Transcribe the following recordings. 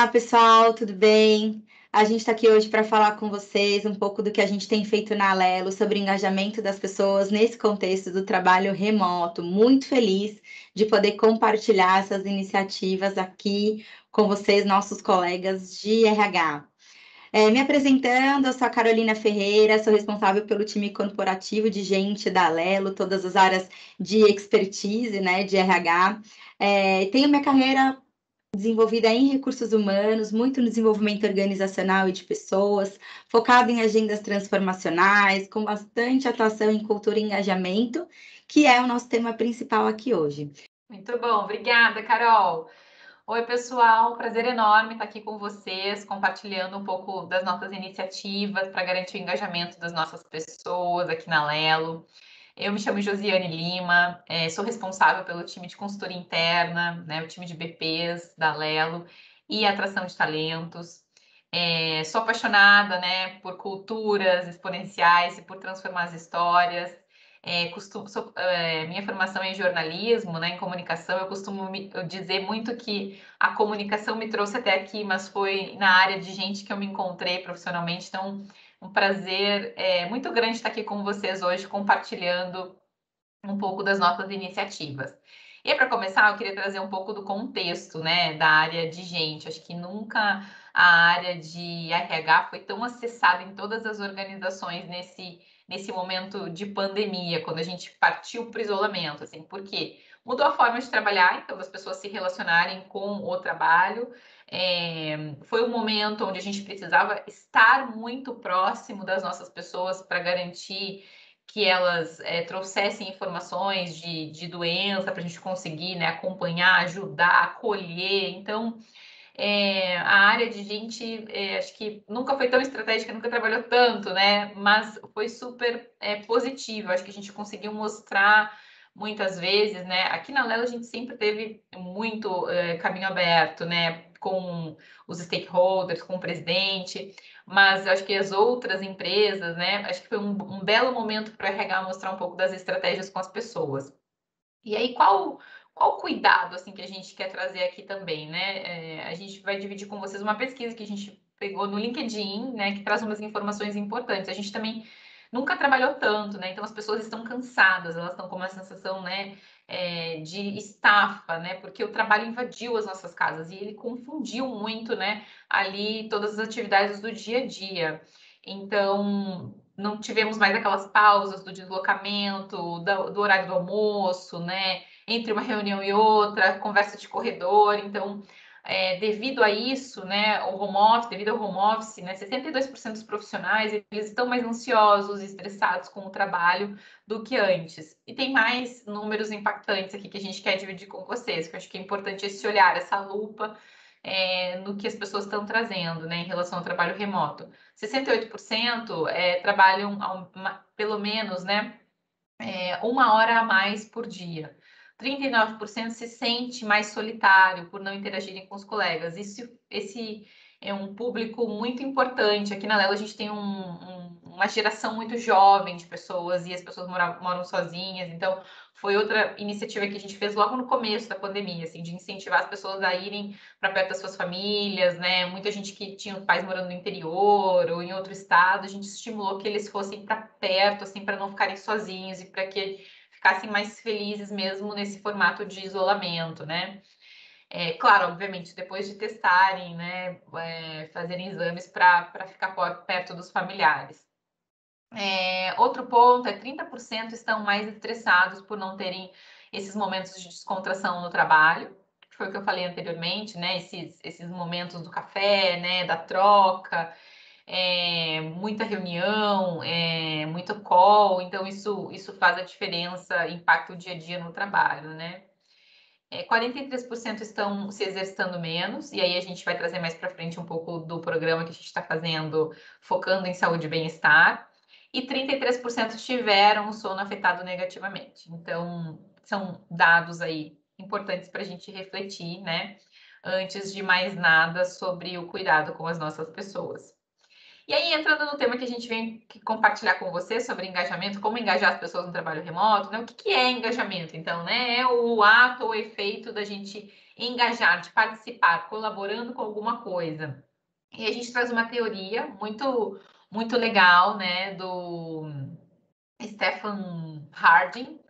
Olá, pessoal, tudo bem? A gente está aqui hoje para falar com vocês um pouco do que a gente tem feito na Alelo sobre o engajamento das pessoas nesse contexto do trabalho remoto. Muito feliz de poder compartilhar essas iniciativas aqui com vocês, nossos colegas de RH. Me apresentando, eu sou a Carolina Ferreira, sou responsável pelo time corporativo de gente da Alelo, todas as áreas de expertise, né, de RH. Tenho minha carreira desenvolvida em recursos humanos, muito no desenvolvimento organizacional e de pessoas, focada em agendas transformacionais, com bastante atuação em cultura e engajamento, que é o nosso tema principal aqui hoje. Muito bom, obrigada, Carol. Oi, pessoal, prazer enorme estar aqui com vocês, compartilhando um pouco das nossas iniciativas para garantir o engajamento das nossas pessoas aqui na Lelo. Eu me chamo Josiane Lima, sou responsável pelo time de consultoria interna, né, o time de BPs da Lelo e atração de talentos. Sou apaixonada, né, por culturas exponenciais e por transformar as histórias. Minha formação é em jornalismo, né, em comunicação. Eu costumo dizer muito que a comunicação me trouxe até aqui, mas foi na área de gente que eu me encontrei profissionalmente. Então, um prazer muito grande estar aqui com vocês hoje, compartilhando um pouco das nossas iniciativas. E para começar, eu queria trazer um pouco do contexto, né, da área de gente. Acho que nunca a área de RH foi tão acessada em todas as organizações nesse momento de pandemia, quando a gente partiu para o isolamento, assim, por quê? Mudou a forma de trabalhar, então, das pessoas se relacionarem com o trabalho. Foi um momento onde a gente precisava estar muito próximo das nossas pessoas para garantir que elas trouxessem informações de doença para a gente conseguir, né, acompanhar, ajudar, acolher. Então, a área de gente, acho que nunca foi tão estratégica, nunca trabalhou tanto, né? Mas foi super positivo. Acho que a gente conseguiu mostrar muitas vezes, né? Aqui na Lela a gente sempre teve muito caminho aberto, né? Com os stakeholders, com o presidente, mas acho que as outras empresas, né? Acho que foi um belo momento para o RH mostrar um pouco das estratégias com as pessoas. E aí, qual cuidado assim que a gente quer trazer aqui também, né? A gente vai dividir com vocês uma pesquisa que a gente pegou no LinkedIn, né? Que traz umas informações importantes. A gente também nunca trabalhou tanto, né? Então as pessoas estão cansadas, elas estão com uma sensação, né? De estafa, né? Porque o trabalho invadiu as nossas casas e ele confundiu muito, né? Ali todas as atividades do dia a dia. Então, não tivemos mais aquelas pausas do deslocamento, do horário do almoço, né? Entre uma reunião e outra, conversa de corredor. Então, devido a isso, né, o home office, devido ao home office, né, 62% dos profissionais eles estão mais ansiosos e estressados com o trabalho do que antes. E tem mais números impactantes aqui que a gente quer dividir com vocês, que eu acho que é importante esse olhar, essa lupa no que as pessoas estão trazendo, né, em relação ao trabalho remoto. 68% trabalham pelo menos, né, uma hora a mais por dia. 39% se sente mais solitário por não interagirem com os colegas. Esse é um público muito importante. Aqui na Lela a gente tem uma geração muito jovem de pessoas e as pessoas moram sozinhas. Então, foi outra iniciativa que a gente fez logo no começo da pandemia, assim, de incentivar as pessoas a irem para perto das suas famílias, né? Muita gente que tinha pais morando no interior ou em outro estado, a gente estimulou que eles fossem para perto, assim, para não ficarem sozinhos e para que ficassem mais felizes mesmo nesse formato de isolamento, né? Claro, obviamente, depois de testarem, né, fazerem exames para ficar perto dos familiares. Outro ponto é 30% estão mais estressados por não terem esses momentos de descontração no trabalho, que foi o que eu falei anteriormente, né? Esses momentos do café, né? Da troca, muita reunião, muito call, então isso faz a diferença, impacta o dia a dia no trabalho, né? 43% estão se exercitando menos, e aí a gente vai trazer mais para frente um pouco do programa que a gente está fazendo, focando em saúde e bem-estar, e 33% tiveram o sono afetado negativamente. Então, são dados aí importantes para a gente refletir, né? Antes de mais nada, sobre o cuidado com as nossas pessoas. E aí, entrando no tema que a gente vem compartilhar com você sobre engajamento, como engajar as pessoas no trabalho remoto, né? O que é engajamento, então, né? É o ato ou efeito da gente engajar, de participar, colaborando com alguma coisa. E a gente traz uma teoria muito legal, né, do Stephen Harding,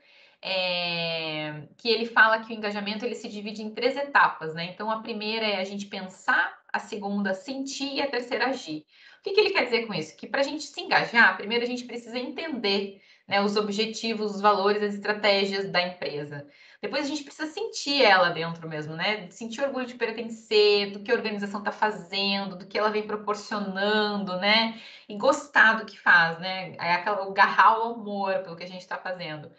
que ele fala que o engajamento ele se divide em 3 etapas, né? Então, a primeira é a gente pensar, a segunda, sentir e a terceira, agir. O que ele quer dizer com isso? Que para a gente se engajar, primeiro a gente precisa entender, né, os objetivos, os valores, as estratégias da empresa. Depois a gente precisa sentir ela dentro mesmo, né? Sentir orgulho de pertencer, do que a organização está fazendo, do que ela vem proporcionando, né? E gostar do que faz, né? O agarrar o amor pelo que a gente está fazendo.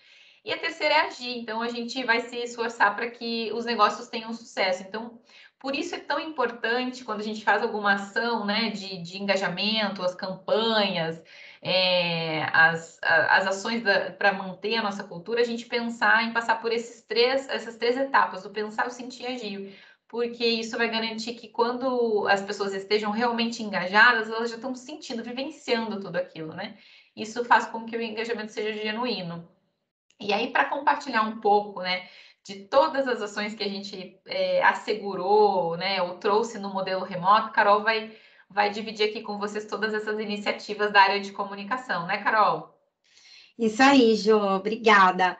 E a terceira é agir. Então, a gente vai se esforçar para que os negócios tenham sucesso. Então, por isso é tão importante quando a gente faz alguma ação, né, de engajamento, as campanhas, as ações para manter a nossa cultura, a gente pensar em passar por essas três etapas, do pensar, o sentir e agir. Porque isso vai garantir que quando as pessoas estejam realmente engajadas, elas já estão sentindo, vivenciando tudo aquilo, né? Isso faz com que o engajamento seja genuíno. E aí, para compartilhar um pouco, né, de todas as ações que a gente assegurou, né, ou trouxe no modelo remoto, Carol vai dividir aqui com vocês todas essas iniciativas da área de comunicação, né, Carol? Isso aí, Jô, obrigada.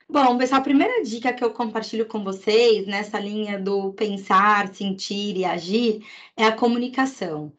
Bom, pessoal, a primeira dica que eu compartilho com vocês nessa linha do pensar, sentir e agir é a comunicação.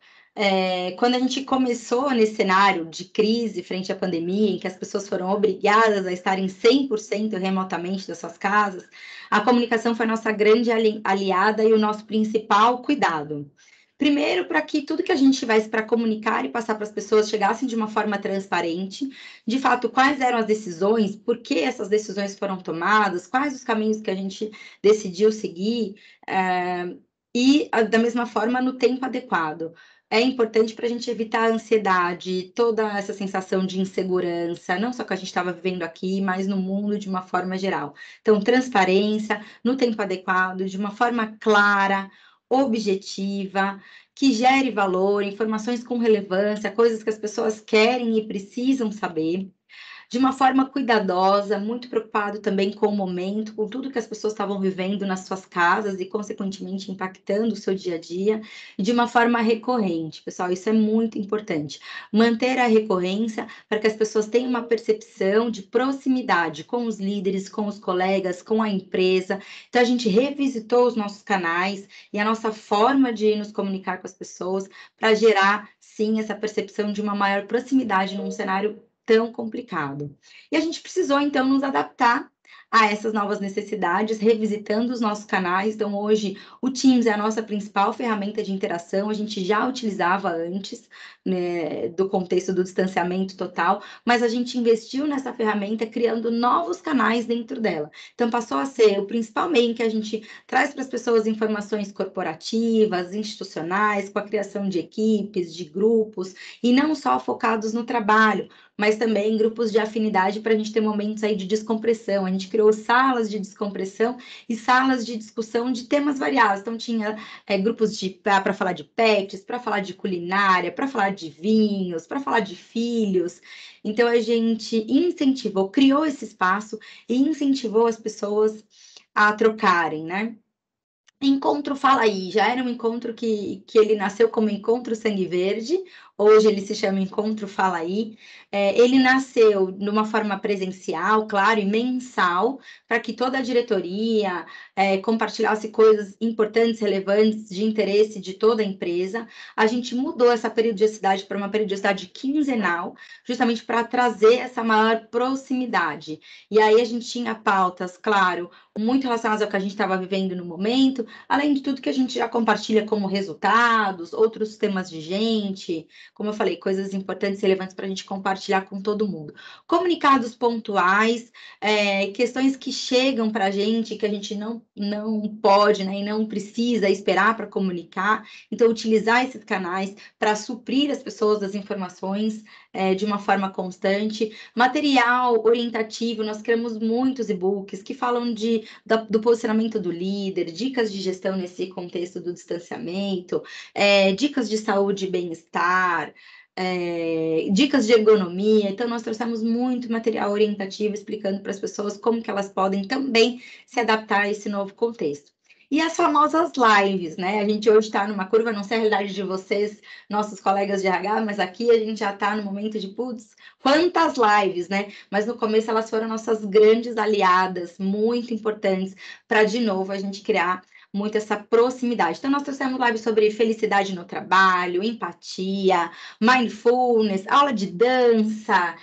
Quando a gente começou nesse cenário de crise frente à pandemia, em que as pessoas foram obrigadas a estarem 100% remotamente das suas casas, a comunicação foi a nossa grande aliada e o nosso principal cuidado. Primeiro, para que tudo que a gente tivesse para comunicar e passar para as pessoas chegassem de uma forma transparente, de fato, quais eram as decisões, por que essas decisões foram tomadas, quais os caminhos que a gente decidiu seguir, e da mesma forma no tempo adequado. É importante para a gente evitar a ansiedade, toda essa sensação de insegurança, não só que a gente estava vivendo aqui, mas no mundo de uma forma geral. Então, transparência, no tempo adequado, de uma forma clara, objetiva, que gere valor, informações com relevância, coisas que as pessoas querem e precisam saber, de uma forma cuidadosa, muito preocupado também com o momento, com tudo que as pessoas estavam vivendo nas suas casas e, consequentemente, impactando o seu dia a dia, e de uma forma recorrente. Pessoal, isso é muito importante. Manter a recorrência para que as pessoas tenham uma percepção de proximidade com os líderes, com os colegas, com a empresa. Então, a gente revisitou os nossos canais e a nossa forma de nos comunicar com as pessoas para gerar, sim, essa percepção de uma maior proximidade num cenário tão complicado. E a gente precisou, então, nos adaptar a essas novas necessidades, revisitando os nossos canais. Então, hoje, o Teams é a nossa principal ferramenta de interação, a gente já utilizava antes, né, do contexto do distanciamento total, mas a gente investiu nessa ferramenta criando novos canais dentro dela. Então, passou a ser o principal meio em que a gente traz para as pessoas informações corporativas, institucionais, com a criação de equipes, de grupos, e não só focados no trabalho, mas também grupos de afinidade para a gente ter momentos aí de descompressão. A gente criou salas de descompressão e salas de discussão de temas variados. Então, tinha grupos para falar de pets, para falar de culinária, para falar de vinhos, para falar de filhos. Então, a gente incentivou, criou esse espaço e incentivou as pessoas a trocarem, né? Encontro Fala Aí, já era um encontro que ele nasceu como Encontro Sangue Verde, hoje ele se chama Encontro Fala Aí. Ele nasceu de uma forma presencial, claro, e mensal, para que toda a diretoria compartilhasse coisas importantes, relevantes, de interesse de toda a empresa. A gente mudou essa periodicidade para uma periodicidade quinzenal, justamente para trazer essa maior proximidade. E aí a gente tinha pautas, claro, muito relacionadas ao que a gente estava vivendo no momento, além de tudo que a gente já compartilha como resultados, outros temas de gente, como eu falei, coisas importantes e relevantes para a gente compartilhar com todo mundo. Comunicados pontuais, questões que chegam para a gente, que a gente não pode, né, e não precisa esperar para comunicar, então utilizar esses canais para suprir as pessoas das informações de uma forma constante. Material orientativo, nós criamos muitos e-books que falam do posicionamento do líder, dicas de gestão nesse contexto do distanciamento, dicas de saúde e bem-estar, dicas de ergonomia. Então, nós trouxemos muito material orientativo explicando para as pessoas como que elas podem também se adaptar a esse novo contexto. E as famosas lives, né? A gente hoje está numa curva, não sei a realidade de vocês, nossos colegas de RH, mas aqui a gente já está no momento de, putz, quantas lives, né? Mas no começo elas foram nossas grandes aliadas, muito importantes, para de novo a gente criar muito essa proximidade. Então, nós trouxemos lives sobre felicidade no trabalho, empatia, mindfulness, aula de dança,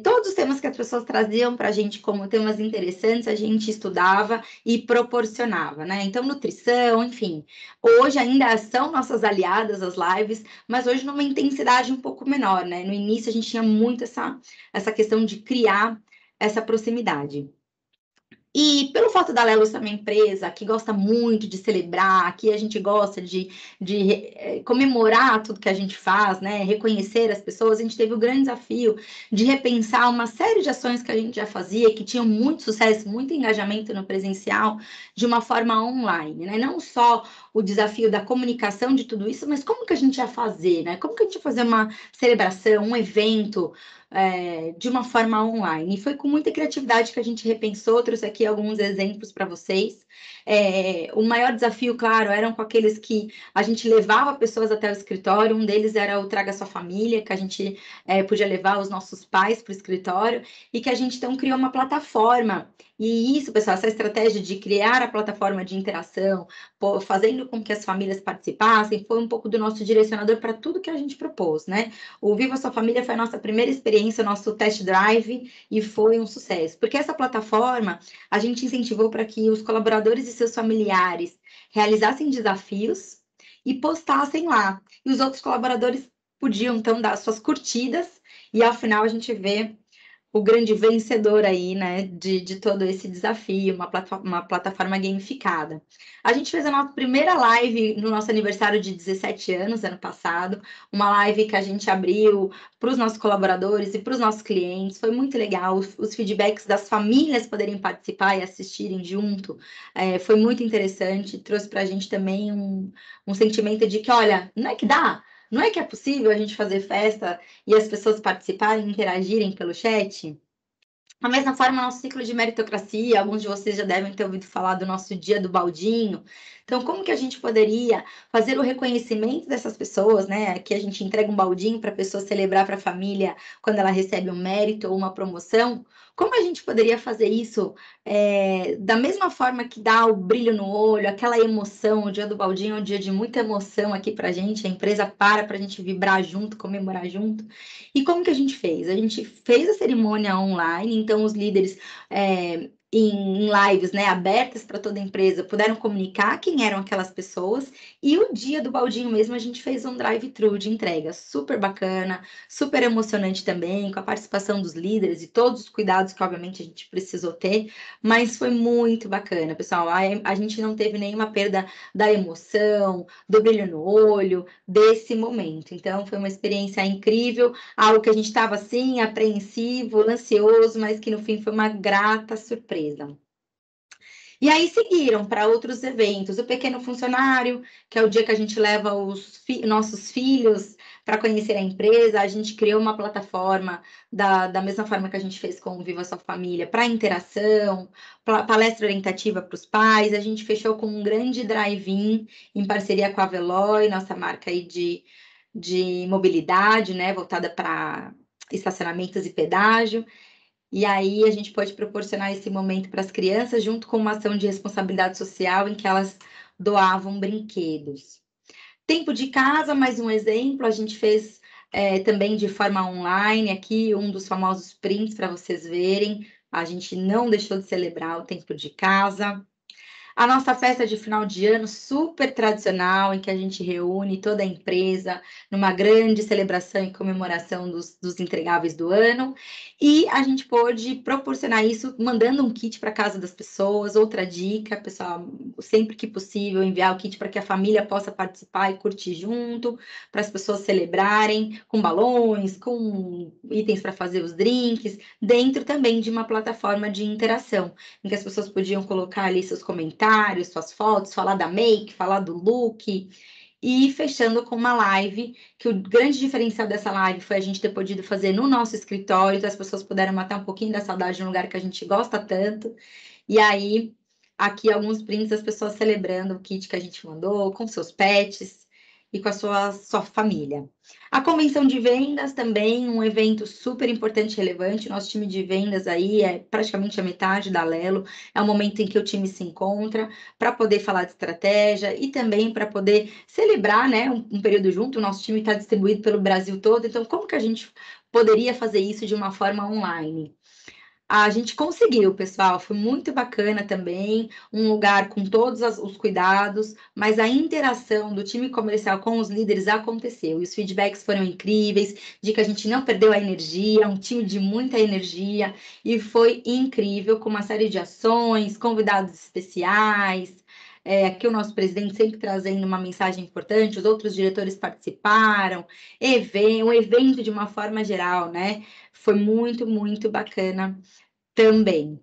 todos os temas que as pessoas traziam para a gente como temas interessantes, a gente estudava e proporcionava, né? Então, nutrição, enfim. Hoje ainda são nossas aliadas as lives, mas hoje numa intensidade um pouco menor, né? No início a gente tinha muito essa questão de criar essa proximidade. E pelo fato da Lelo ser uma empresa que gosta muito de celebrar, que a gente gosta de comemorar tudo que a gente faz, né? Reconhecer as pessoas, a gente teve o grande desafio de repensar uma série de ações que a gente já fazia, que tinham muito sucesso, muito engajamento no presencial, de uma forma online, né? Não só o desafio da comunicação de tudo isso, mas como que a gente ia fazer, né? Como que a gente ia fazer uma celebração, um evento de uma forma online. E foi com muita criatividade que a gente repensou, trouxe aqui alguns exemplos para vocês. O maior desafio, claro, eram com aqueles que a gente levava pessoas até o escritório, um deles era o Traga Sua Família, que a gente podia levar os nossos pais para o escritório, e que a gente então criou uma plataforma. E isso, pessoal, essa estratégia de criar a plataforma de interação, fazendo com que as famílias participassem, foi um pouco do nosso direcionador para tudo que a gente propôs, né? O Viva Sua Família foi a nossa primeira experiência, nosso test drive, e foi um sucesso. Porque essa plataforma, a gente incentivou para que os colaboradores e seus familiares realizassem desafios e postassem lá. E os outros colaboradores podiam, então, dar suas curtidas, e ao final a gente vê o grande vencedor aí, né, de todo esse desafio, uma plataforma gamificada. A gente fez a nossa primeira live no nosso aniversário de 17 anos, ano passado, uma live que a gente abriu para os nossos colaboradores e para os nossos clientes, foi muito legal, os feedbacks das famílias poderem participar e assistirem junto, foi muito interessante, trouxe para a gente também um sentimento de que, olha, não é que dá, não é que é possível a gente fazer festa e as pessoas participarem, interagirem pelo chat? Da mesma forma, nosso ciclo de meritocracia, alguns de vocês já devem ter ouvido falar do nosso dia do baldinho. Então, como que a gente poderia fazer o reconhecimento dessas pessoas, né? Que a gente entrega um baldinho para a pessoa celebrar para a família quando ela recebe um mérito ou uma promoção. Como a gente poderia fazer isso da mesma forma que dá o brilho no olho, aquela emoção? O dia do baldinho é um dia de muita emoção aqui para a gente, a empresa para a gente vibrar junto, comemorar junto. E como que a gente fez? A gente fez a cerimônia online, então os líderes em lives, né, abertas para toda a empresa, puderam comunicar quem eram aquelas pessoas, e o dia do baldinho mesmo a gente fez um drive-thru de entrega, super bacana, super emocionante também, com a participação dos líderes e todos os cuidados que obviamente a gente precisou ter, mas foi muito bacana, pessoal, a gente não teve nenhuma perda da emoção, do brilho no olho, desse momento, então foi uma experiência incrível, algo que a gente estava assim, apreensivo, ansioso, mas que no fim foi uma grata surpresa. E aí seguiram para outros eventos, o Pequeno Funcionário, que é o dia que a gente leva os nossos filhos para conhecer a empresa, a gente criou uma plataforma da mesma forma que a gente fez com o Viva Sua Família, para interação, palestra orientativa para os pais, a gente fechou com um grande drive-in em parceria com a Veloy, nossa marca aí de mobilidade, né, voltada para estacionamentos e pedágio. E aí a gente pode proporcionar esse momento para as crianças, junto com uma ação de responsabilidade social em que elas doavam brinquedos. Tempo de casa, mais um exemplo, a gente fez também de forma online, aqui um dos famosos prints para vocês verem. A gente não deixou de celebrar o tempo de casa. A nossa festa de final de ano super tradicional, em que a gente reúne toda a empresa numa grande celebração e comemoração dos entregáveis do ano. E a gente pôde proporcionar isso mandando um kit para casa das pessoas. Outra dica, pessoal, sempre que possível, enviar o kit para que a família possa participar e curtir junto, para as pessoas celebrarem com balões, com itens para fazer os drinks, dentro também de uma plataforma de interação em que as pessoas podiam colocar ali seus comentários, suas fotos, falar da make, falar do look, e fechando com uma live, que o grande diferencial dessa live foi a gente ter podido fazer no nosso escritório, então as pessoas puderam matar um pouquinho da saudade de um lugar que a gente gosta tanto, e aí aqui alguns prints das pessoas celebrando o kit que a gente mandou, com seus pets e com a sua família. A convenção de vendas também, um evento super importante e relevante. Nosso time de vendas aí é praticamente a metade da Alelo. É o momento em que o time se encontra para poder falar de estratégia e também para poder celebrar, né, um período junto. O nosso time está distribuído pelo Brasil todo, então como que a gente poderia fazer isso de uma forma online? A gente conseguiu, pessoal, foi muito bacana também, um lugar com todos os cuidados, mas a interação do time comercial com os líderes aconteceu, e os feedbacks foram incríveis, de que a gente não perdeu a energia, um time de muita energia, e foi incrível, com uma série de ações, convidados especiais, aqui o nosso presidente sempre trazendo uma mensagem importante, os outros diretores participaram, um evento de uma forma geral, né? Foi muito, muito bacana também.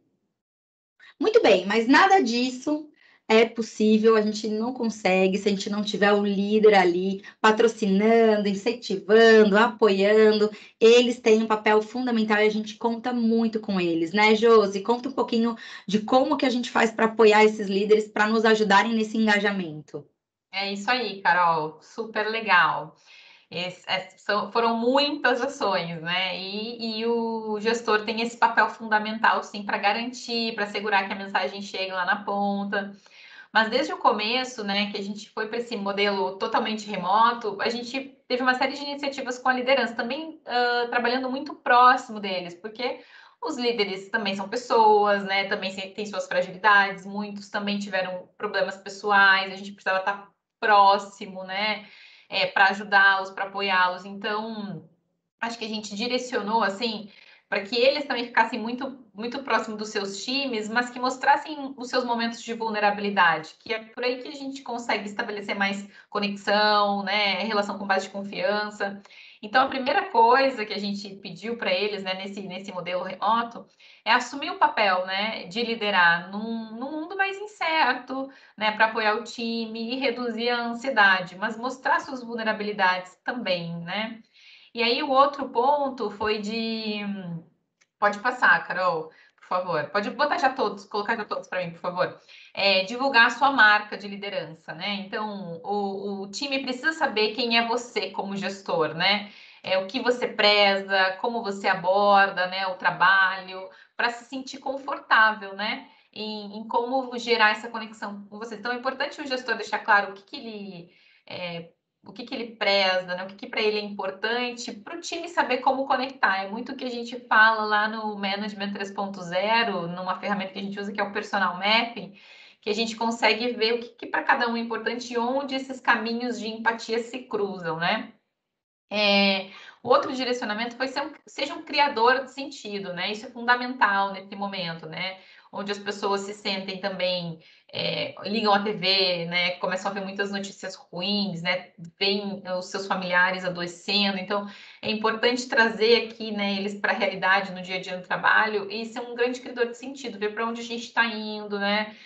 Muito bem, mas nada disso é possível, a gente não consegue se a gente não tiver o líder ali patrocinando, incentivando, apoiando. Eles têm um papel fundamental e a gente conta muito com eles, né, Josi? Conta um pouquinho de como que a gente faz para apoiar esses líderes para nos ajudarem nesse engajamento. É isso aí, Carol, super legal. Foram muitas ações, né? E o gestor tem esse papel fundamental, sim, para garantir, para assegurar que a mensagem chegue lá na ponta. Mas desde o começo, né, que a gente foi para esse modelo totalmente remoto, a gente teve uma série de iniciativas com a liderança, também trabalhando muito próximo deles, porque os líderes também são pessoas, né? Também têm suas fragilidades, muitos também tiveram problemas pessoais, a gente precisava estar próximo, né? Para ajudá-los, para apoiá-los. Então, acho que a gente direcionou assim para que eles também ficassem muito próximo dos seus times, mas que mostrassem os seus momentos de vulnerabilidade, que é por aí que a gente consegue estabelecer mais conexão, né, relação com base de confiança. Então, a primeira coisa que a gente pediu para eles, né, nesse modelo remoto, é assumir o papel, né, de liderar num mundo mais incerto, né, para apoiar o time e reduzir a ansiedade, mas mostrar suas vulnerabilidades também, né? E aí o outro ponto foi de. Pode passar, Carol, por favor. Pode botar já todos, colocar já todos para mim, por favor. Divulgar a sua marca de liderança, né? Então, o time precisa saber quem é você como gestor, né? O que você preza, como você aborda, né, o trabalho, para se sentir confortável, né? Em como gerar essa conexão com você. Então, é importante o gestor deixar claro o que ele preza, né? O que para ele é importante, para o time saber como conectar. É muito o que a gente fala lá no Management 3.0, numa ferramenta que a gente usa que é o Personal Mapping, que a gente consegue ver o que para cada um é importante e onde esses caminhos de empatia se cruzam, né? O outro direcionamento foi seja um criador de sentido, né? Isso é fundamental nesse momento, né? Onde as pessoas se sentem também, ligam a TV, né? Começam a ver muitas notícias ruins, né? Veem os seus familiares adoecendo. Então, é importante trazer aqui, né, eles para a realidade no dia a dia do trabalho e ser um grande criador de sentido, ver para onde a gente está indo, né?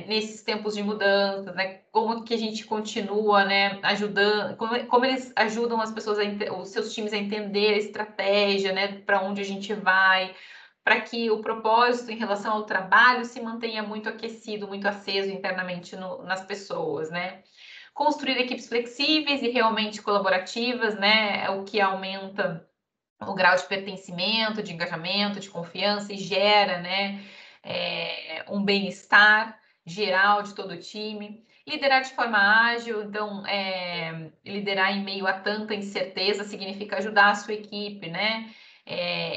Nesses tempos de mudança, né? Como que a gente continua, né, ajudando, como eles ajudam as pessoas, os seus times a entender a estratégia, né, para onde a gente vai, para que o propósito em relação ao trabalho se mantenha muito aquecido, muito aceso internamente nas pessoas, né? Construir equipes flexíveis e realmente colaborativas, né, é o que aumenta o grau de pertencimento, de engajamento, de confiança e gera, né, um bem-estar geral de todo o time. Liderar de forma ágil, então, liderar em meio a tanta incerteza significa ajudar a sua equipe, né?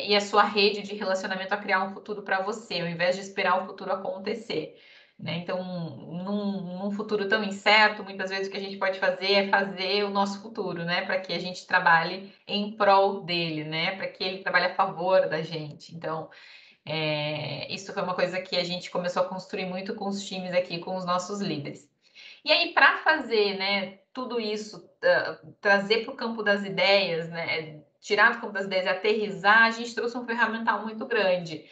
E a sua rede de relacionamento a criar um futuro para você, ao invés de esperar o futuro acontecer. Né? Então, num futuro tão incerto, muitas vezes o que a gente pode fazer é fazer o nosso futuro, né? Para que a gente trabalhe em prol dele, né? Para que ele trabalhe a favor da gente. Então, isso foi uma coisa que a gente começou a construir muito com os times aqui, com os nossos líderes. E aí, para fazer, né, tudo isso, trazer para o campo das ideias, né, tirar do campo das ideias e aterrizar, a gente trouxe um ferramental muito grande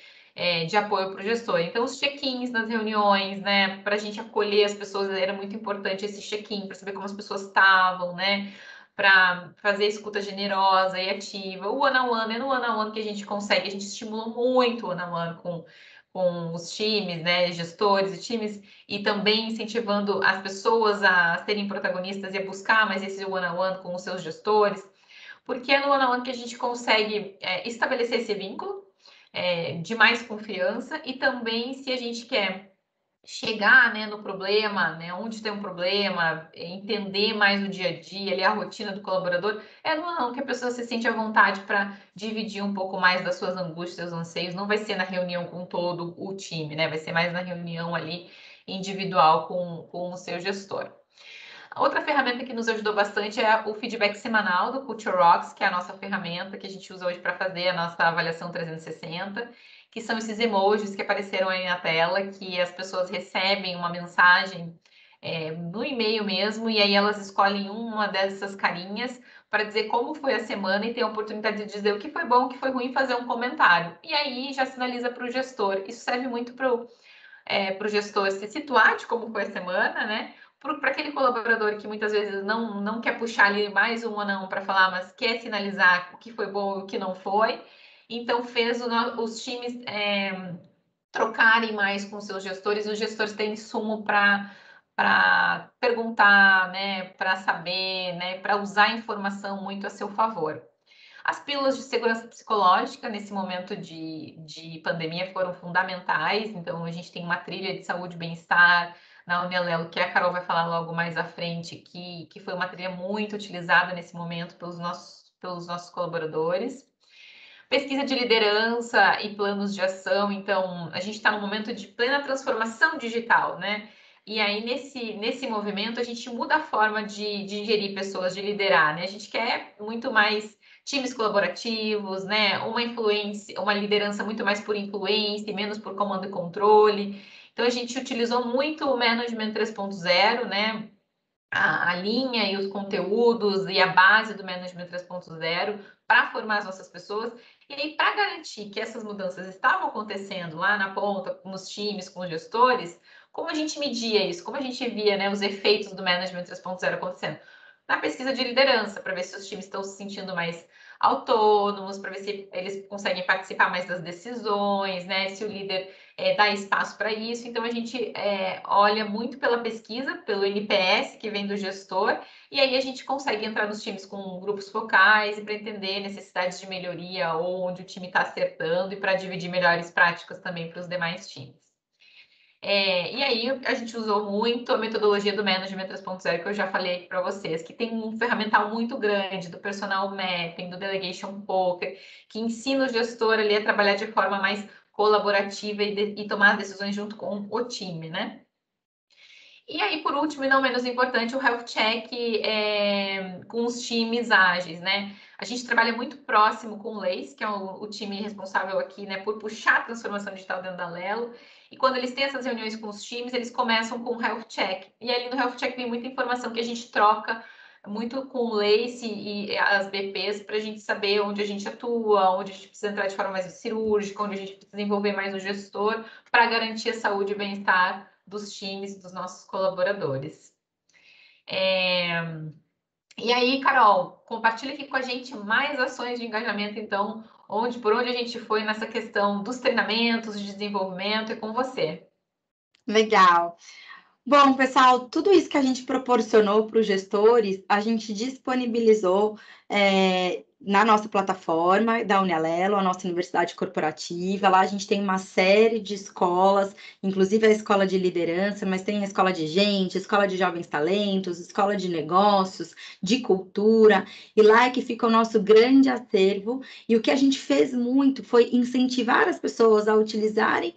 de apoio para o gestor. Então, os check-ins nas reuniões, né, para a gente acolher as pessoas, era muito importante esse check-in, para saber como as pessoas estavam, né, para fazer escuta generosa e ativa. O one-on-one, é no one-on-one que a gente consegue, a gente estimula muito o one-on-one com os times, né, gestores e times, e também incentivando as pessoas a serem protagonistas e a buscar mais esse one-on-one com os seus gestores, porque é no one-on-one que a gente consegue estabelecer esse vínculo de mais confiança, e também se a gente quer chegar, né, no problema, né, onde tem um problema, entender mais o dia a dia, ali, a rotina do colaborador, é no não que a pessoa se sente à vontade para dividir um pouco mais das suas angústias, anseios, não vai ser na reunião com todo o time, né, vai ser mais na reunião ali individual com o seu gestor. A outra ferramenta que nos ajudou bastante é o feedback semanal do Culture Rocks, que é a nossa ferramenta que a gente usa hoje para fazer a nossa avaliação 360, que são esses emojis que apareceram aí na tela, que as pessoas recebem uma mensagem no e-mail mesmo, e aí elas escolhem uma dessas carinhas para dizer como foi a semana e ter a oportunidade de dizer o que foi bom, o que foi ruim, fazer um comentário. E aí já sinaliza para o gestor. Isso serve muito para o gestor se situar de como foi a semana, né? Para aquele colaborador que muitas vezes não quer puxar ali mais um ou não para falar, mas quer sinalizar o que foi bom e o que não foi. Então, fez os times trocarem mais com seus gestores, e os gestores têm insumo para perguntar, né, para saber, né, para usar a informação muito a seu favor. As pílulas de segurança psicológica nesse momento de pandemia foram fundamentais, então a gente tem uma trilha de saúde e bem-estar na Unialelo, que a Carol vai falar logo mais à frente, que foi uma trilha muito utilizada nesse momento pelos nossos colaboradores. Pesquisa de liderança e planos de ação, então a gente está num momento de plena transformação digital, né? E aí, nesse movimento, a gente muda a forma de gerir pessoas, de liderar, né? A gente quer muito mais times colaborativos, né? Uma influência, uma liderança muito mais por influência e menos por comando e controle. Então, a gente utilizou muito o Management 3.0, né? A linha e os conteúdos e a base do Management 3.0 para formar as nossas pessoas. E aí, para garantir que essas mudanças estavam acontecendo lá na ponta, nos times, com os gestores, como a gente media isso? Como a gente via, né, os efeitos do Management 3.0 acontecendo? Na pesquisa de liderança, para ver se os times estão se sentindo mais autônomos, para ver se eles conseguem participar mais das decisões, né? Se o líder dá espaço para isso. Então, a gente olha muito pela pesquisa, pelo NPS que vem do gestor, e aí a gente consegue entrar nos times com grupos focais e para entender necessidades de melhoria ou onde o time está acertando, e para dividir melhores práticas também para os demais times. E aí a gente usou muito a metodologia do Management 3.0, que eu já falei para vocês, que tem um ferramental muito grande do personal mapping, do delegation poker, que ensina o gestor ali a trabalhar de forma mais colaborativa e tomar as decisões junto com o time, né? E aí, por último, e não menos importante, o Health Check com os times ágeis, né? A gente trabalha muito próximo com o Leis, que é o time responsável aqui, né, por puxar a transformação digital dentro da Lelo. E quando eles têm essas reuniões com os times, eles começam com o Health Check. E ali no Health Check vem muita informação que a gente troca muito com o Lace e as BPs para a gente saber onde a gente atua, onde a gente precisa entrar de forma mais cirúrgica, onde a gente precisa envolver mais o gestor para garantir a saúde e bem-estar dos times, dos nossos colaboradores. E aí, Carol, compartilha aqui com a gente mais ações de engajamento, então, por onde a gente foi nessa questão dos treinamentos, de desenvolvimento, é com você. Legal. Bom, pessoal, tudo isso que a gente proporcionou para os gestores, a gente disponibilizou na nossa plataforma da Unialelo, a nossa universidade corporativa. Lá a gente tem uma série de escolas, inclusive a escola de liderança, mas tem a escola de gente, escola de jovens talentos, escola de negócios, de cultura, e lá é que fica o nosso grande acervo. E o que a gente fez muito foi incentivar as pessoas a utilizarem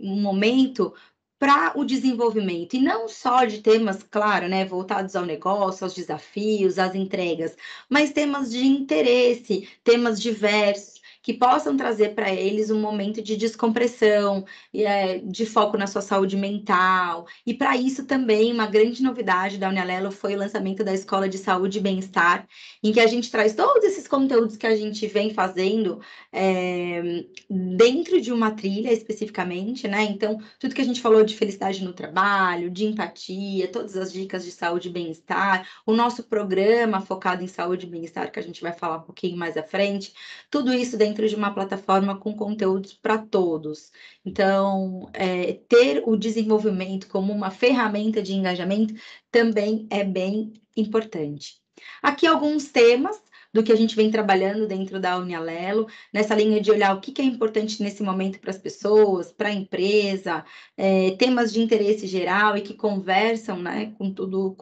um momento para o desenvolvimento, e não só de temas, claro, né, voltados ao negócio, aos desafios, às entregas, mas temas de interesse, temas diversos, que possam trazer para eles um momento de descompressão, de foco na sua saúde mental. E para isso também, uma grande novidade da Unialelo foi o lançamento da Escola de Saúde e Bem-Estar, em que a gente traz todos esses conteúdos que a gente vem fazendo dentro de uma trilha especificamente, né? Então, tudo que a gente falou de felicidade no trabalho, de empatia, todas as dicas de saúde e bem-estar, o nosso programa focado em saúde e bem-estar, que a gente vai falar um pouquinho mais à frente, tudo isso dentro dentro de uma plataforma com conteúdos para todos. Então, ter o desenvolvimento como uma ferramenta de engajamento também é bem importante. Aqui alguns temas do que a gente vem trabalhando dentro da Unialelo, nessa linha de olhar o que é importante nesse momento para as pessoas, para a empresa, temas de interesse geral e que conversam, né, com tudo,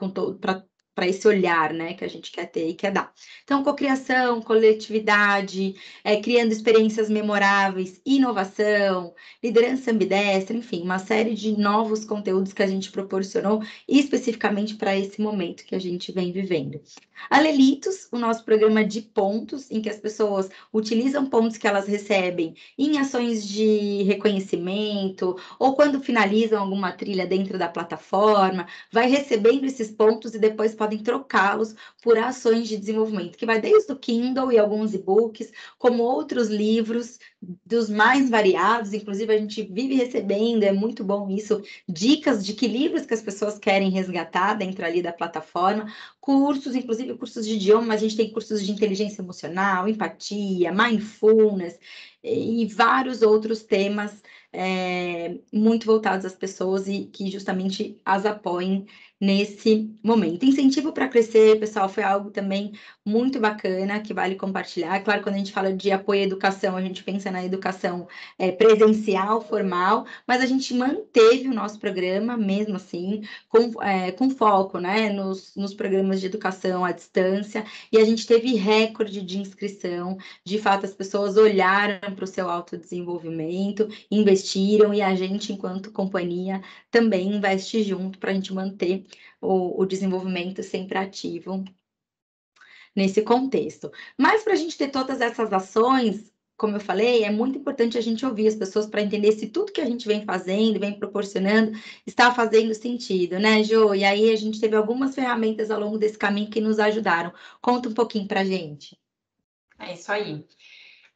para esse olhar, né, que a gente quer ter e quer dar. Então, cocriação, coletividade, criando experiências memoráveis, inovação, liderança ambidestra, enfim, uma série de novos conteúdos que a gente proporcionou especificamente para esse momento que a gente vem vivendo. Alelitos, o nosso programa de pontos, em que as pessoas utilizam pontos que elas recebem em ações de reconhecimento, ou quando finalizam alguma trilha dentro da plataforma, vai recebendo esses pontos e depois podem trocá-los por ações de desenvolvimento, que vai desde o Kindle e alguns e-books, como outros livros dos mais variados, inclusive a gente vive recebendo, é muito bom isso, dicas de que livros que as pessoas querem resgatar dentro ali da plataforma, cursos, inclusive cursos de idioma, a gente tem cursos de inteligência emocional, empatia, mindfulness e vários outros temas muito voltados às pessoas e que justamente as apoiem nesse momento. Incentivo para crescer, pessoal, foi algo também muito bacana, que vale compartilhar. Claro, quando a gente fala de apoio à educação, a gente pensa na educação presencial, formal, mas a gente manteve o nosso programa, mesmo assim, com foco, né, nos programas de educação à distância, e a gente teve recorde de inscrição. De fato, as pessoas olharam para o seu autodesenvolvimento, investiram, e a gente, enquanto companhia, também investe junto para a gente manter o desenvolvimento sempre ativo nesse contexto. Mas para a gente ter todas essas ações, como eu falei, é muito importante a gente ouvir as pessoas para entender se tudo que a gente vem fazendo, vem proporcionando, está fazendo sentido, né, Jo? E aí a gente teve algumas ferramentas ao longo desse caminho que nos ajudaram. Conta um pouquinho para a gente. É isso aí.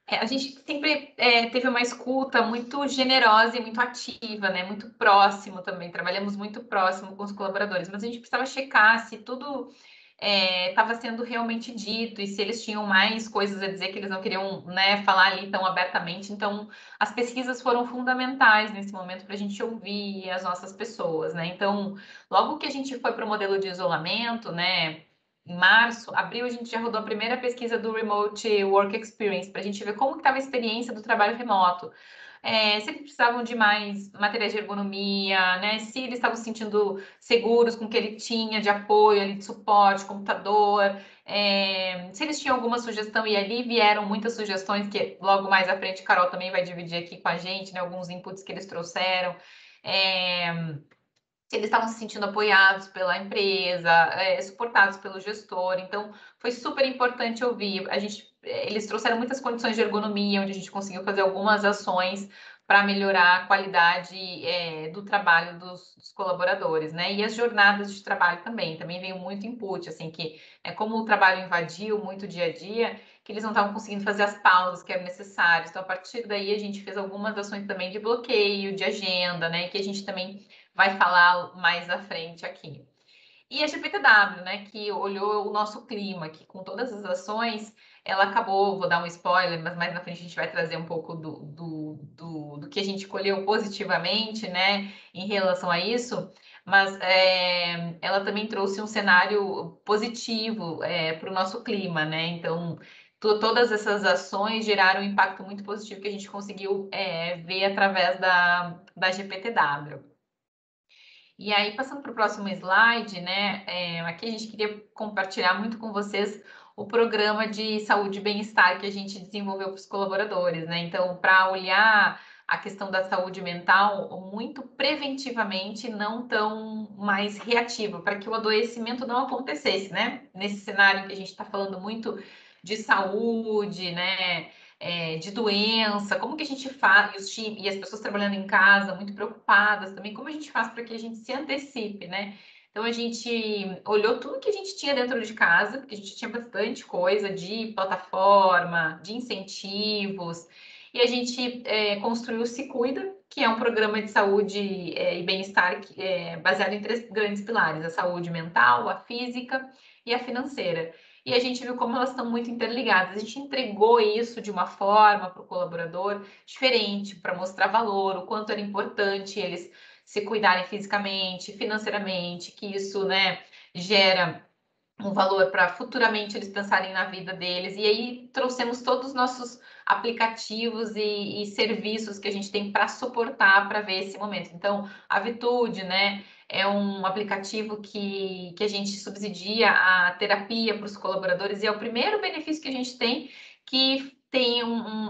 A gente sempre teve uma escuta muito generosa e muito ativa, né? Muito próximo também. Trabalhamos muito próximo com os colaboradores, mas a gente precisava checar se tudo estava sendo realmente dito e se eles tinham mais coisas a dizer que eles não queriam, né, falar ali tão abertamente. Então, as pesquisas foram fundamentais nesse momento para a gente ouvir as nossas pessoas, né? Então, logo que a gente foi para o modelo de isolamento, né? Em março, abril, a gente já rodou a primeira pesquisa do Remote Work Experience para a gente ver como estava a experiência do trabalho remoto. Se eles precisavam de mais materiais de ergonomia, né? Se eles estavam se sentindo seguros com o que ele tinha de apoio ali, de suporte, computador, se eles tinham alguma sugestão, e ali vieram muitas sugestões que logo mais à frente a Carol também vai dividir aqui com a gente, né? Alguns inputs que eles trouxeram. Se eles estavam se sentindo apoiados pela empresa, suportados pelo gestor. Então, foi super importante ouvir. Eles trouxeram muitas condições de ergonomia, onde a gente conseguiu fazer algumas ações para melhorar a qualidade do trabalho dos colaboradores, né? E as jornadas de trabalho também veio muito input, assim, que como o trabalho invadiu muito o dia a dia, que eles não estavam conseguindo fazer as pausas que eram necessárias. Então, a partir daí, a gente fez algumas ações também de bloqueio, de agenda, né? Que a gente também vai falar mais à frente aqui. E a GPTW, né, que olhou o nosso clima, que com todas as ações, ela acabou, vou dar um spoiler, mas mais na frente a gente vai trazer um pouco do que a gente colheu positivamente, né, em relação a isso, mas ela também trouxe um cenário positivo para o nosso clima, né, então todas essas ações geraram um impacto muito positivo que a gente conseguiu ver através da GPTW. E aí, passando para o próximo slide, né? Aqui a gente queria compartilhar muito com vocês o programa de saúde e bem-estar que a gente desenvolveu para os colaboradores, né? Então, para olhar a questão da saúde mental muito preventivamente, não tão mais reativa, para que o adoecimento não acontecesse, né? Nesse cenário que a gente está falando muito de saúde, né? De doença, como que a gente faz, e as pessoas trabalhando em casa, muito preocupadas também, como a gente faz para que a gente se antecipe, né? Então, a gente olhou tudo que a gente tinha dentro de casa, porque a gente tinha bastante coisa de plataforma, de incentivos, e a gente construiu o Se Cuida, que é um programa de saúde e bem-estar baseado em 3 grandes pilares: a saúde mental, a física e a financeira. e a gente viu como elas estão muito interligadas. A gente entregou isso de uma forma para o colaborador diferente, para mostrar valor, o quanto era importante eles se cuidarem fisicamente, financeiramente, que isso, né, gera um valor para futuramente eles pensarem na vida deles. E aí trouxemos todos os nossos aplicativos e serviços que a gente tem para suportar para ver esse momento. Então, a Vitude, né, é um aplicativo que a gente subsidia a terapia para os colaboradores e é o primeiro benefício que a gente tem que tem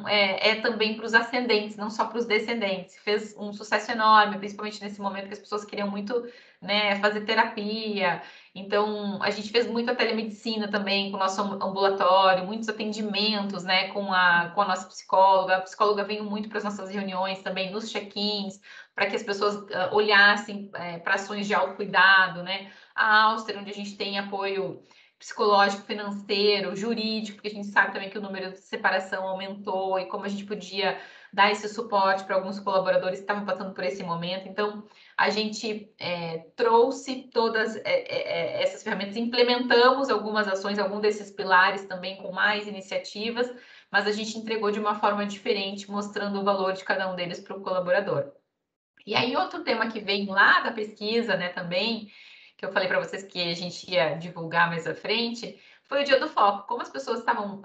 é também para os ascendentes, não só para os descendentes. Fez um sucesso enorme, principalmente nesse momento que as pessoas queriam muito, né, fazer terapia. Então, a gente fez muita telemedicina também com o nosso ambulatório, muitos atendimentos, né, com a nossa psicóloga. A psicóloga veio muito para as nossas reuniões também, nos check-ins, para que as pessoas olhassem para ações de autocuidado, né? A Auster, onde a gente tem apoio psicológico, financeiro, jurídico, porque a gente sabe também que o número de separação aumentou e como a gente podia dar esse suporte para alguns colaboradores que estavam passando por esse momento. Então, a gente trouxe todas essas ferramentas, implementamos algumas ações, algum desses pilares também com mais iniciativas, mas a gente entregou de uma forma diferente, mostrando o valor de cada um deles para o colaborador. E aí, outro tema que vem lá da pesquisa, né, também, que eu falei para vocês que a gente ia divulgar mais à frente, foi o dia do foco. Como as pessoas estavam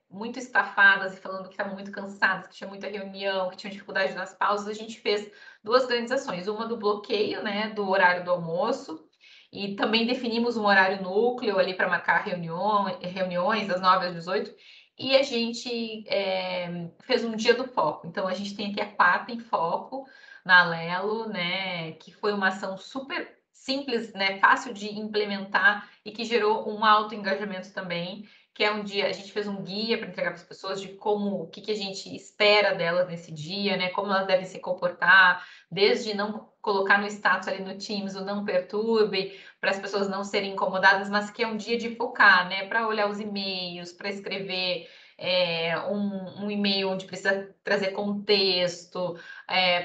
muito estafadas e falando que estavam muito cansadas, que tinha muita reunião, que tinham dificuldade nas pausas, a gente fez duas grandes ações. Uma do bloqueio, né, do horário do almoço, e também definimos um horário núcleo ali para marcar reuniões das 9 às 18, e a gente fez um dia do foco. Então, a gente tem aqui a quarta em foco, na Alelo, né, que foi uma ação super simples, né, fácil de implementar e que gerou um alto engajamento também, que é um dia, a gente fez um guia para entregar para as pessoas de como, o que a gente espera delas nesse dia, né, como elas devem se comportar, desde não colocar no status ali no Teams o não perturbe, para as pessoas não serem incomodadas, mas que é um dia de focar, né, para olhar os e-mails, para escrever um e-mail onde precisa trazer contexto,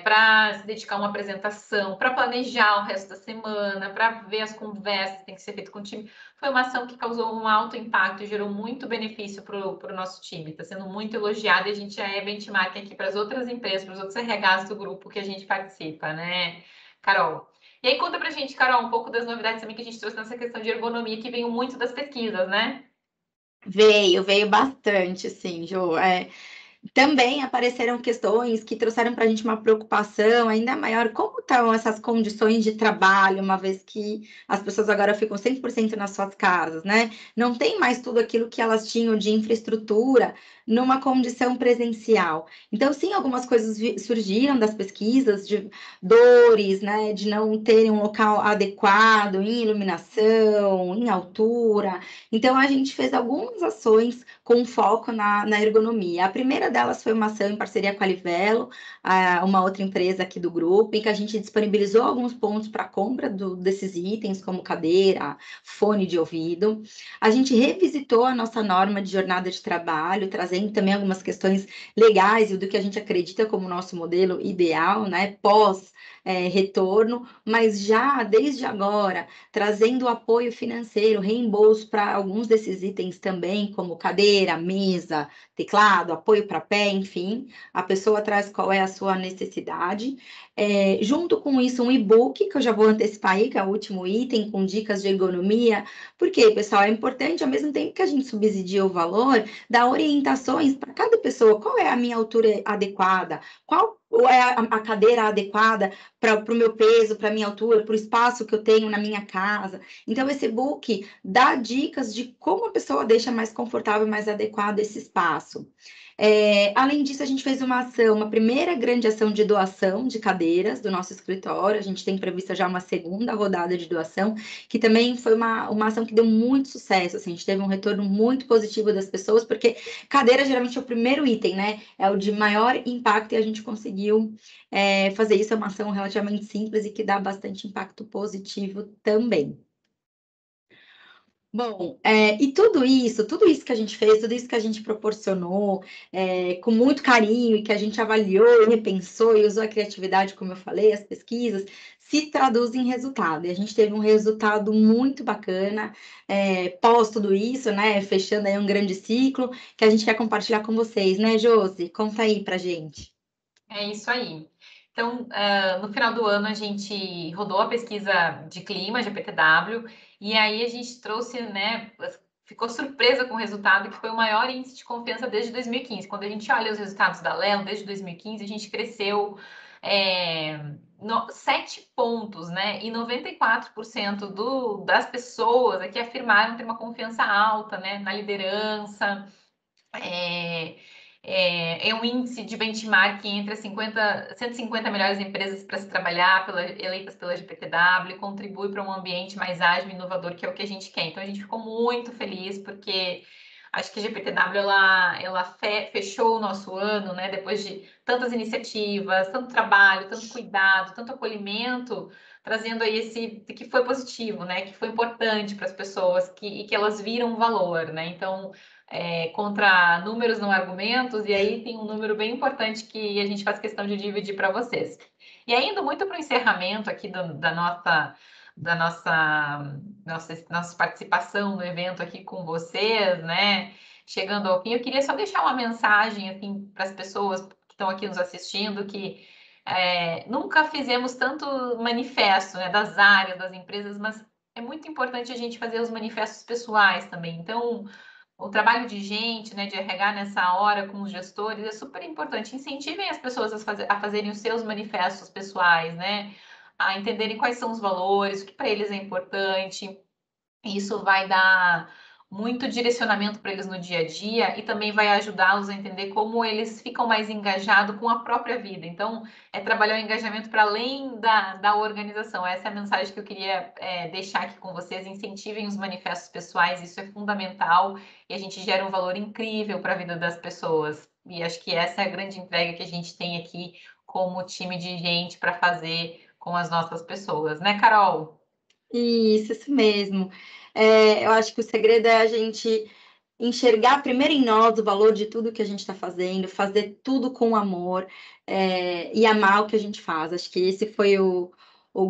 para se dedicar a uma apresentação, para planejar o resto da semana, para ver as conversas que tem que ser feito com o time. Foi uma ação que causou um alto impacto e gerou muito benefício para o nosso time. Está sendo muito elogiado e a gente já é benchmark aqui para as outras empresas, para os outros RHs do grupo que a gente participa, né, Carol? E aí conta pra gente, Carol, um pouco das novidades também que a gente trouxe nessa questão de ergonomia, que veio muito das pesquisas, né? Veio bastante, sim, Jo. Também apareceram questões que trouxeram para a gente uma preocupação ainda maior. Como estão essas condições de trabalho, uma vez que as pessoas agora ficam 100% nas suas casas, né? Não tem mais tudo aquilo que elas tinham de infraestrutura numa condição presencial. Então, sim, algumas coisas surgiram das pesquisas de dores, né? De não terem um local adequado em iluminação, em altura. Então, a gente fez algumas ações com foco na ergonomia. A primeira delas foi uma ação em parceria com a Livelo, uma outra empresa aqui do grupo, em que a gente disponibilizou alguns pontos para compra desses itens, como cadeira, fone de ouvido. A gente revisitou a nossa norma de jornada de trabalho, trazendo também algumas questões legais e do que a gente acredita como nosso modelo ideal, né, pós retorno, mas já desde agora trazendo apoio financeiro, reembolso para alguns desses itens também, como cadeira, mesa, teclado, apoio para pé, enfim, a pessoa traz qual é a sua necessidade. Junto com isso, um e-book, que eu já vou antecipar aí, que é o último item, com dicas de ergonomia, porque, pessoal, é importante, ao mesmo tempo que a gente subsidia o valor, dar orientações para cada pessoa, qual é a minha altura adequada, qual é a cadeira adequada para o meu peso, para a minha altura, para o espaço que eu tenho na minha casa. Então, esse e-book dá dicas de como a pessoa deixa mais confortável, mais adequado esse espaço. Além disso, a gente fez uma ação, uma primeira grande ação de doação de cadeiras do nosso escritório. A gente tem prevista já uma segunda rodada de doação, que também foi uma ação que deu muito sucesso. Assim, a gente teve um retorno muito positivo das pessoas, porque cadeira geralmente é o primeiro item, né? É o de maior impacto e a gente conseguiu fazer isso. É uma ação relativamente simples e que dá bastante impacto positivo também. Bom, e tudo isso que a gente fez, tudo isso que a gente proporcionou, com muito carinho e que a gente avaliou e repensou e usou a criatividade, como eu falei, as pesquisas, se traduz em resultado. E a gente teve um resultado muito bacana, pós tudo isso, né? Fechando aí um grande ciclo, que a gente quer compartilhar com vocês, né, Josi? Conta aí pra gente. É isso aí. Então, no final do ano, a gente rodou a pesquisa de clima, GPTW, e aí a gente trouxe, né, ficou surpresa com o resultado, que foi o maior índice de confiança desde 2015. Quando a gente olha os resultados da Lelo, desde 2015, a gente cresceu 7 pontos, né? E 94% das pessoas aqui afirmaram ter uma confiança alta, né, na liderança. É, é um índice de benchmark entre as 150 melhores empresas para se trabalhar, eleitas pela GPTW, e contribui para um ambiente mais ágil e inovador, que é o que a gente quer. Então, a gente ficou muito feliz, porque acho que a GPTW fechou o nosso ano, né, depois de tantas iniciativas, tanto trabalho, tanto cuidado, tanto acolhimento, trazendo aí esse que foi positivo, né, que foi importante para as pessoas, e que elas viram valor, né? Então, contra números, não argumentos, e aí tem um número bem importante que a gente faz questão de dividir para vocês. E aí, indo muito para o encerramento aqui nossa participação no evento aqui com vocês, né? Chegando ao fim, eu queria só deixar uma mensagem assim para as pessoas que estão aqui nos assistindo, que nunca fizemos tanto manifesto, né, das áreas, das empresas, mas é muito importante a gente fazer os manifestos pessoais também. Então, o trabalho de gente, né, de RH nessa hora com os gestores é super importante. Incentivem as pessoas a fazerem os seus manifestos pessoais, né? A entenderem quais são os valores, o que para eles é importante. Isso vai dar muito direcionamento para eles no dia a dia e também vai ajudá-los a entender como eles ficam mais engajados com a própria vida. Então, é trabalhar o engajamento para além da organização. Essa é a mensagem que eu queria deixar aqui com vocês. Incentivem os manifestos pessoais, isso é fundamental e a gente gera um valor incrível para a vida das pessoas. E acho que essa é a grande entrega que a gente tem aqui como time de gente para fazer com as nossas pessoas, né, Carol? Isso mesmo. Eu acho que o segredo é a gente enxergar primeiro em nós o valor de tudo que a gente está fazendo, fazer tudo com amor, e amar o que a gente faz. Acho que esse foi o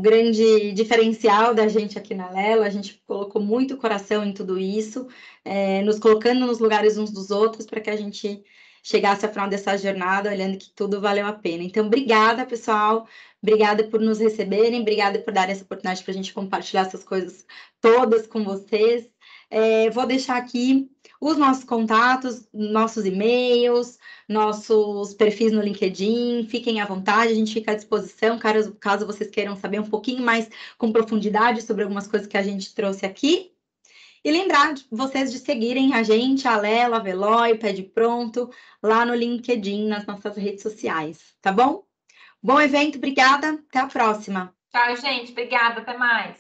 grande diferencial da gente aqui na Lelo. A gente colocou muito coração em tudo isso, nos colocando nos lugares uns dos outros para que a gente chegasse ao final dessa jornada olhando que tudo valeu a pena. Então, obrigada, pessoal. Obrigada por nos receberem, obrigada por dar essa oportunidade para a gente compartilhar essas coisas todas com vocês. Vou deixar aqui os nossos contatos, nossos e-mails, nossos perfis no LinkedIn. Fiquem à vontade, a gente fica à disposição, caso vocês queiram saber um pouquinho mais com profundidade sobre algumas coisas que a gente trouxe aqui. E lembrar vocês de seguirem a gente, a Lela, a Veloy, Pede Pronto, lá no LinkedIn, nas nossas redes sociais, tá bom? Bom evento, obrigada, até a próxima. Tchau, gente. Obrigada. Até mais.